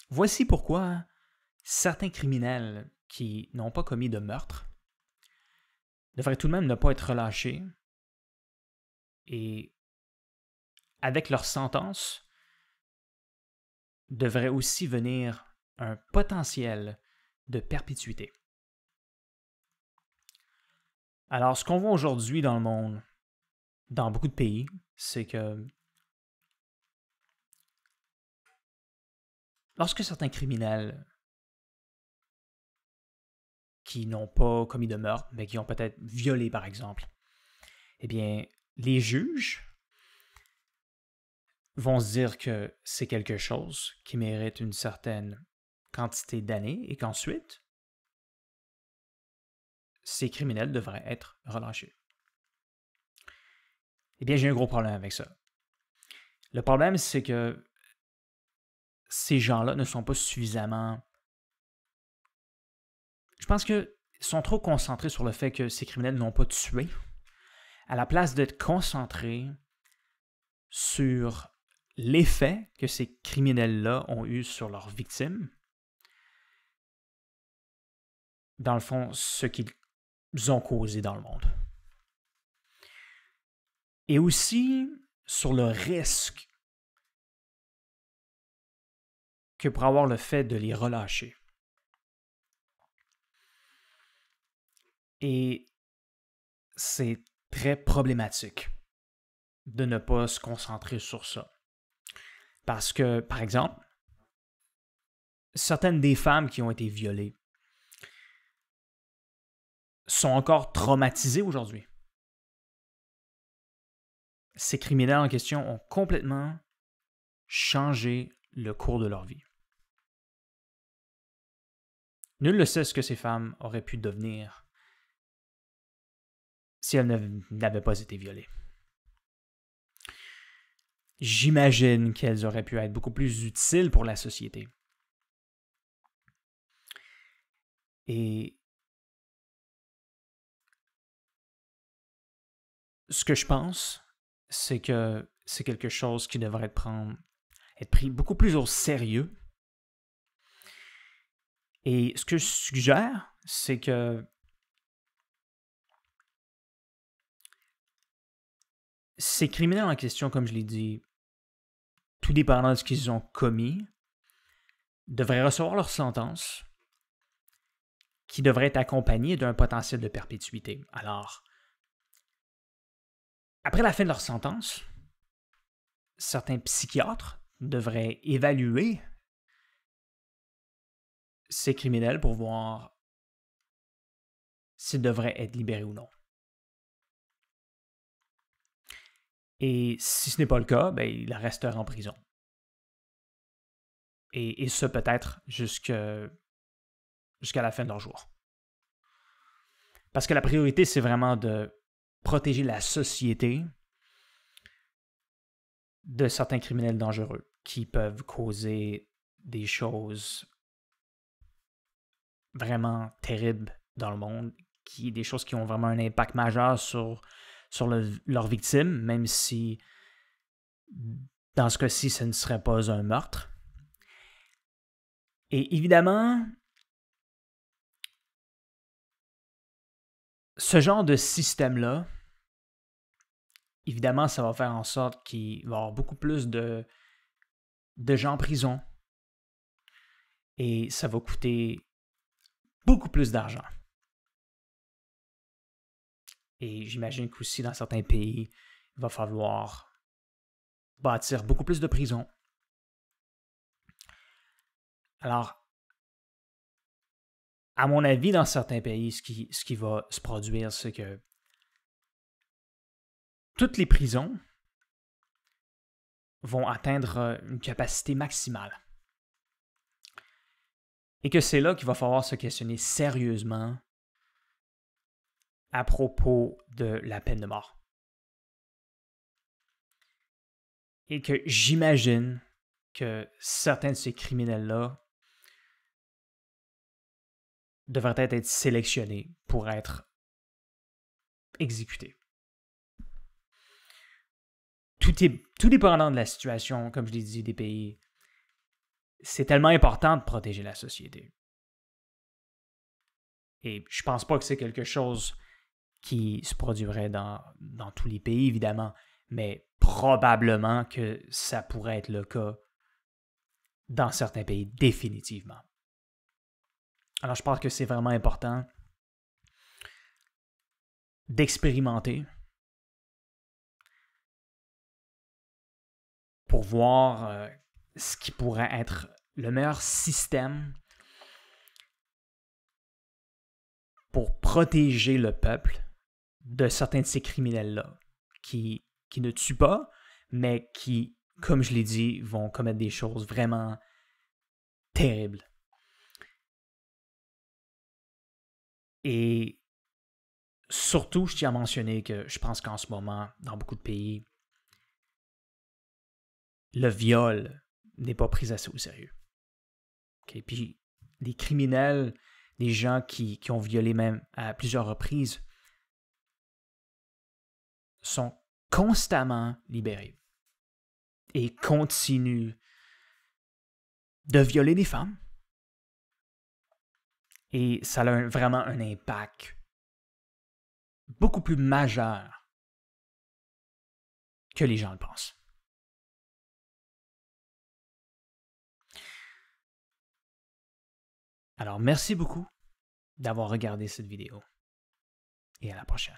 Voici pourquoi certains criminels qui n'ont pas commis de meurtre devraient tout de même ne pas être relâchés et, avec leur sentence, devrait aussi venir un potentiel de perpétuité. Alors, ce qu'on voit aujourd'hui dans le monde, dans beaucoup de pays, c'est que lorsque certains criminels qui n'ont pas commis de meurtre, mais qui ont peut-être violé, par exemple, eh bien, les juges vont se dire que c'est quelque chose qui mérite une certaine quantité d'années et qu'ensuite, ces criminels devraient être relâchés. Eh bien, j'ai un gros problème avec ça. Le problème, c'est que ces gens-là ne sont pas suffisamment... Je pense qu'ils sont trop concentrés sur le fait que ces criminels n'ont pas tué, à la place d'être concentrés sur l'effet que ces criminels-là ont eu sur leurs victimes. Dans le fond, ce qu'ils ont causé dans le monde. Et aussi sur le risque que pourrait avoir le fait de les relâcher. Et c'est très problématique de ne pas se concentrer sur ça. Parce que, par exemple, certaines des femmes qui ont été violées sont encore traumatisées aujourd'hui. Ces criminels en question ont complètement changé le cours de leur vie. Nul ne sait ce que ces femmes auraient pu devenir si elles n'avaient pas été violées. J'imagine qu'elles auraient pu être beaucoup plus utiles pour la société. Et ce que je pense, c'est que c'est quelque chose qui devrait être pris beaucoup plus au sérieux. Et ce que je suggère, c'est que ces criminels en question, comme je l'ai dit, tout dépendant de ce qu'ils ont commis, devraient recevoir leur sentence qui devrait être accompagnée d'un potentiel de perpétuité. Alors, après la fin de leur sentence, certains psychiatres devraient évaluer ces criminels pour voir s'ils devraient être libérés ou non. Et si ce n'est pas le cas, ben, ils resteront en prison. Et ce peut-être jusqu'à la fin de leur jour. Parce que la priorité, c'est vraiment de protéger la société de certains criminels dangereux qui peuvent causer des choses vraiment terribles dans le monde, des choses qui ont vraiment un impact majeur sur leurs victimes, même si dans ce cas-ci, ce ne serait pas un meurtre. Et évidemment, ce genre de système-là, évidemment, ça va faire en sorte qu'il va y avoir beaucoup plus de gens en prison. Et ça va coûter beaucoup plus d'argent. Et j'imagine qu'aussi dans certains pays, il va falloir bâtir beaucoup plus de prisons. Alors, à mon avis, dans certains pays, ce qui va se produire, c'est que toutes les prisons vont atteindre une capacité maximale. Et que c'est là qu'il va falloir se questionner sérieusement à propos de la peine de mort. Et que j'imagine que certains de ces criminels-là devraient être sélectionnés pour être exécutés. Tout dépendant de la situation, comme je l'ai dit, des pays, c'est tellement important de protéger la société. Et je pense pas que c'est quelque chose qui se produirait dans tous les pays, évidemment, mais probablement que ça pourrait être le cas dans certains pays, définitivement. Alors, je pense que c'est vraiment important d'expérimenter pour voir ce qui pourrait être le meilleur système pour protéger le peuple de certains de ces criminels-là qui ne tuent pas, mais qui, comme je l'ai dit, vont commettre des choses vraiment terribles. Et surtout, je tiens à mentionner que je pense qu'en ce moment, dans beaucoup de pays, le viol n'est pas pris assez au sérieux. Okay? Puis des criminels, des gens qui ont violé même à plusieurs reprises, sont constamment libérés et continuent de violer des femmes. Et ça a vraiment un impact beaucoup plus majeur que les gens le pensent. Alors, merci beaucoup d'avoir regardé cette vidéo et à la prochaine.